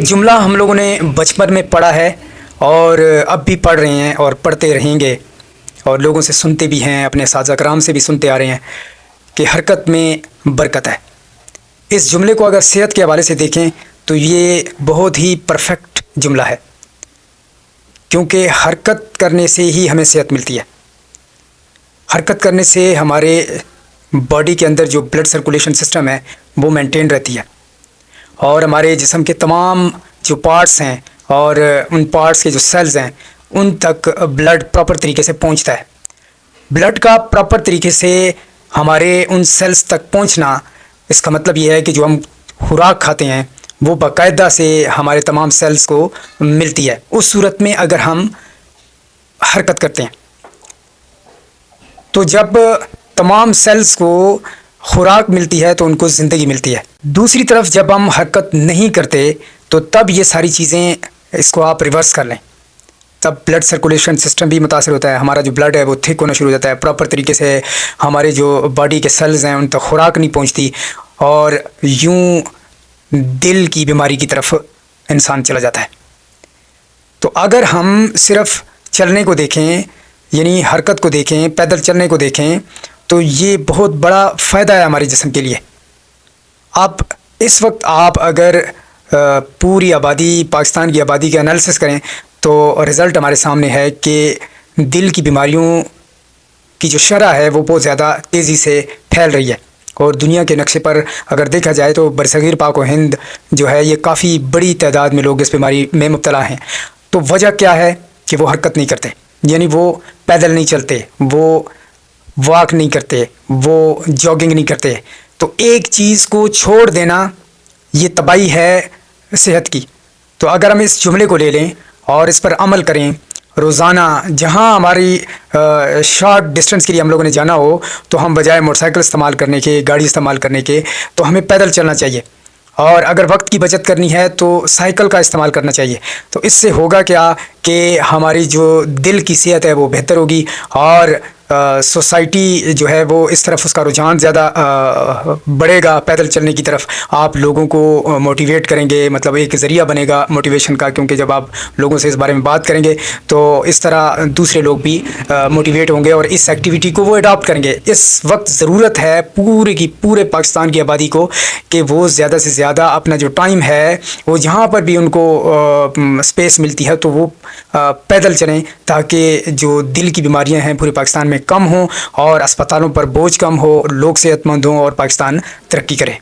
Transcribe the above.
ایک جملہ ہم لوگوں نے بچپن میں پڑھا ہے اور اب بھی پڑھ رہے ہیں اور پڑھتے رہیں گے اور لوگوں سے سنتے بھی ہیں، اپنے اساتذہ کرام سے بھی سنتے آ رہے ہیں کہ حرکت میں برکت ہے۔ اس جملے کو اگر صحت کے حوالے سے دیکھیں تو یہ بہت ہی پرفیکٹ جملہ ہے، کیونکہ حرکت کرنے سے ہی ہمیں صحت ملتی ہے۔ حرکت کرنے سے ہمارے باڈی کے اندر جو بلڈ سرکولیشن سسٹم ہے وہ مینٹین رہتی ہے، اور ہمارے جسم کے تمام جو پارٹس ہیں اور ان پارٹس کے جو سیلز ہیں ان تک بلڈ پراپر طریقے سے پہنچتا ہے۔ بلڈ کا پراپر طریقے سے ہمارے ان سیلز تک پہنچنا، اس کا مطلب یہ ہے کہ جو ہم خوراک کھاتے ہیں وہ باقاعدہ سے ہمارے تمام سیلز کو ملتی ہے، اس صورت میں اگر ہم حرکت کرتے ہیں۔ تو جب تمام سیلز کو خوراک ملتی ہے تو ان کو زندگی ملتی ہے۔ دوسری طرف جب ہم حرکت نہیں کرتے تو تب یہ ساری چیزیں، اس کو آپ ریورس کر لیں، تب بلڈ سرکولیشن سسٹم بھی متاثر ہوتا ہے، ہمارا جو بلڈ ہے وہ تھک ہونا شروع ہو جاتا ہے، پراپر طریقے سے ہمارے جو باڈی کے سیلز ہیں ان تک خوراک نہیں پہنچتی، اور یوں دل کی بیماری کی طرف انسان چلا جاتا ہے۔ تو اگر ہم صرف چلنے کو دیکھیں، یعنی حرکت کو دیکھیں، پیدل چلنے کو دیکھیں، تو یہ بہت بڑا فائدہ ہے ہمارے جسم کے لیے۔ اب اس وقت آپ اگر پوری آبادی، پاکستان کی آبادی کا انالیسس کریں تو رزلٹ ہمارے سامنے ہے کہ دل کی بیماریوں کی جو شرح ہے وہ بہت زیادہ تیزی سے پھیل رہی ہے، اور دنیا کے نقشے پر اگر دیکھا جائے تو برصغیر پاک و ہند جو ہے یہ کافی بڑی تعداد میں لوگ اس بیماری میں مبتلا ہیں۔ تو وجہ کیا ہے کہ وہ حرکت نہیں کرتے، یعنی وہ پیدل نہیں چلتے، وہ واک نہیں کرتے، وہ جاگنگ نہیں کرتے۔ تو ایک چیز کو چھوڑ دینا یہ تباہی ہے صحت کی۔ تو اگر ہم اس جملے کو لے لیں اور اس پر عمل کریں روزانہ، جہاں ہماری شارٹ ڈسٹنس کے لیے ہم لوگوں نے جانا ہو تو ہم بجائے موٹر سائیکل استعمال کرنے کے، گاڑی استعمال کرنے کے، تو ہمیں پیدل چلنا چاہیے، اور اگر وقت کی بچت کرنی ہے تو سائیکل کا استعمال کرنا چاہیے۔ تو اس سے ہوگا کیا کہ ہماری جو دل کی صحت ہے وہ بہتر ہوگی، اور سوسائٹی جو ہے وہ اس طرف اس کا رجحان زیادہ بڑھے گا، پیدل چلنے کی طرف۔ آپ لوگوں کو موٹیویٹ کریں گے، مطلب ایک ذریعہ بنے گا موٹیویشن کا، کیونکہ جب آپ لوگوں سے اس بارے میں بات کریں گے تو اس طرح دوسرے لوگ بھی موٹیویٹ ہوں گے اور اس ایکٹیویٹی کو وہ اڈاپٹ کریں گے۔ اس وقت ضرورت ہے پورے پاکستان کی آبادی کو کہ وہ زیادہ سے زیادہ اپنا جو ٹائم ہے وہ جہاں پر بھی ان کو اسپیس ملتی ہے تو وہ پیدل چلیں، تاکہ جو دل کی بیماریاں ہیں پورے پاکستان میں کم ہوں، اور اسپتالوں پر بوجھ کم ہو، لوگ صحت مند ہوں اور پاکستان ترقی کرے۔